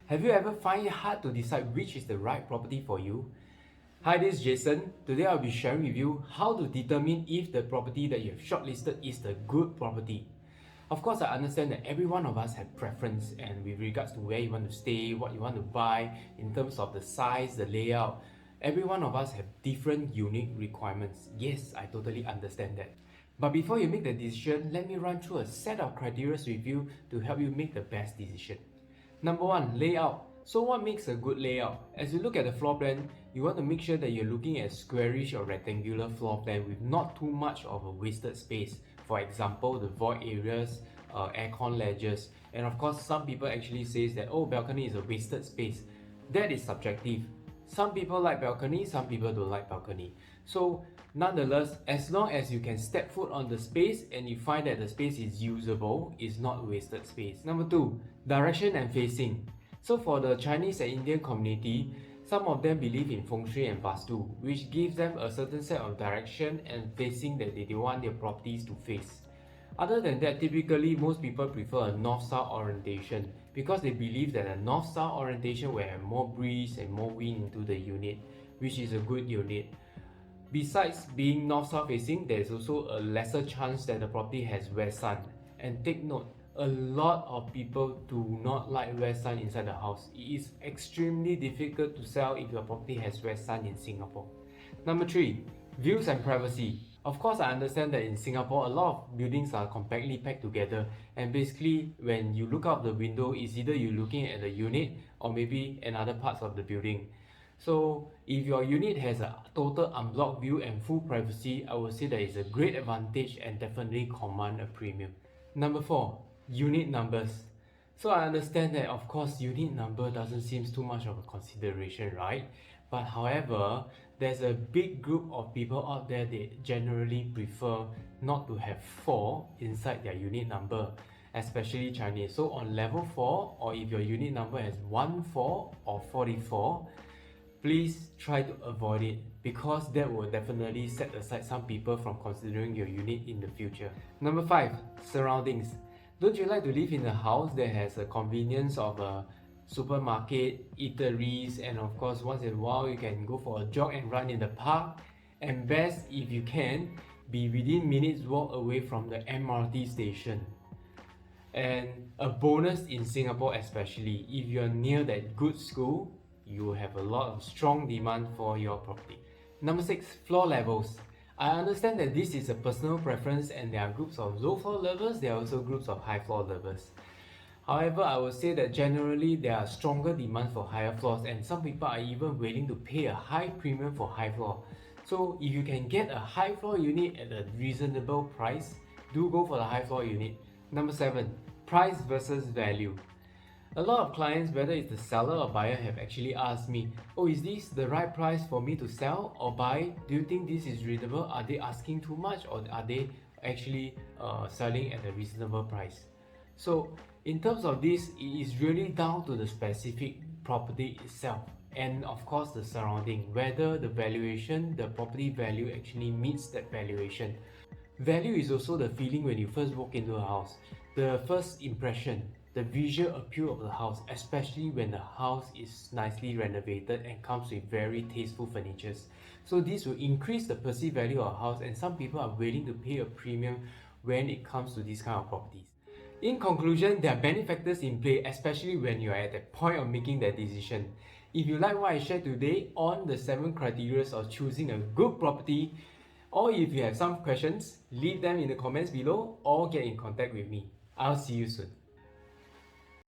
Have you ever find it hard to decide which is the right property for you? Hi, this is Jason. Today I'll be sharing with you how to determine if the property that you have shortlisted is the good property. Of course, I understand that every one of us have preference and with regards to where you want to stay, what you want to buy, in terms of the size, the layout. Every one of us have different unique requirements. Yes, I totally understand that. But before you make the decision, let me run through a set of criteria with you to help you make the best decision. Number one, layout. So what makes a good layout? As you look at the floor plan, you want to make sure that you're looking at squarish or rectangular floor plan with not too much of a wasted space. For example, the void areas, aircon ledges, and of course some people actually says that, oh, balcony is a wasted space. That is subjective. Some people like balcony, some people don't like balcony. So nonetheless, as long as you can step foot on the space and you find that the space is usable, it's not wasted space. Number two, direction and facing. So for the Chinese and Indian community, some of them believe in feng shui and vastu, which gives them a certain set of direction and facing that they want their properties to face. Other than that, typically most people prefer a north-south orientation because they believe that a north-south orientation will have more breeze and more wind into the unit, which is a good unit. Besides being north-south facing, there is also a lesser chance that the property has west sun. And take note, a lot of people do not like west sun inside the house. It is extremely difficult to sell if your property has west sun in Singapore. Number three, views and privacy. Of course, I understand that in Singapore, a lot of buildings are compactly packed together, and basically when you look out the window, it's either you're looking at the unit or maybe another parts of the building. So if your unit has a total unblocked view and full privacy, I would say that it's a great advantage and definitely command a premium. Number four, unit numbers. So I understand that of course unit number doesn't seem too much of a consideration, right? But however, there's a big group of people out there that generally prefer not to have 4 inside their unit number, especially Chinese. So on level 4, or if your unit number has 14 or 44, please try to avoid it because that will definitely set aside some people from considering your unit in the future. Number 5, surroundings. Don't you like to live in a house that has a convenience of a supermarket, eateries, and of course once in a while you can go for a jog and run in the park, and best if you can be within minutes walk away from the MRT station. And a bonus in Singapore especially, if you're near that good school, you will have a lot of strong demand for your property. Number 6, floor levels. I understand that this is a personal preference and there are groups of low floor levels, there are also groups of high floor levels. However, I would say that generally there are stronger demand for higher floors and some people are even willing to pay a high premium for high floor. So if you can get a high floor unit at a reasonable price, do go for the high floor unit. Number 7, price versus value. A lot of clients, whether it's the seller or buyer, have actually asked me, oh, is this the right price for me to sell or buy? Do you think this is reasonable? Are they asking too much or are they actually selling at a reasonable price? So in terms of this, it is really down to the specific property itself and of course the surrounding, whether the valuation, the property value actually meets that valuation. Value is also the feeling when you first walk into a house, the first impression, the visual appeal of the house, especially when the house is nicely renovated and comes with very tasteful furnitures. So this will increase the perceived value of a house and some people are willing to pay a premium when it comes to these kind of properties. In conclusion, there are many factors in play, especially when you are at the point of making that decision. If you like what I shared today on the 7 criteria of choosing a good property, or if you have some questions, leave them in the comments below or get in contact with me. I'll see you soon.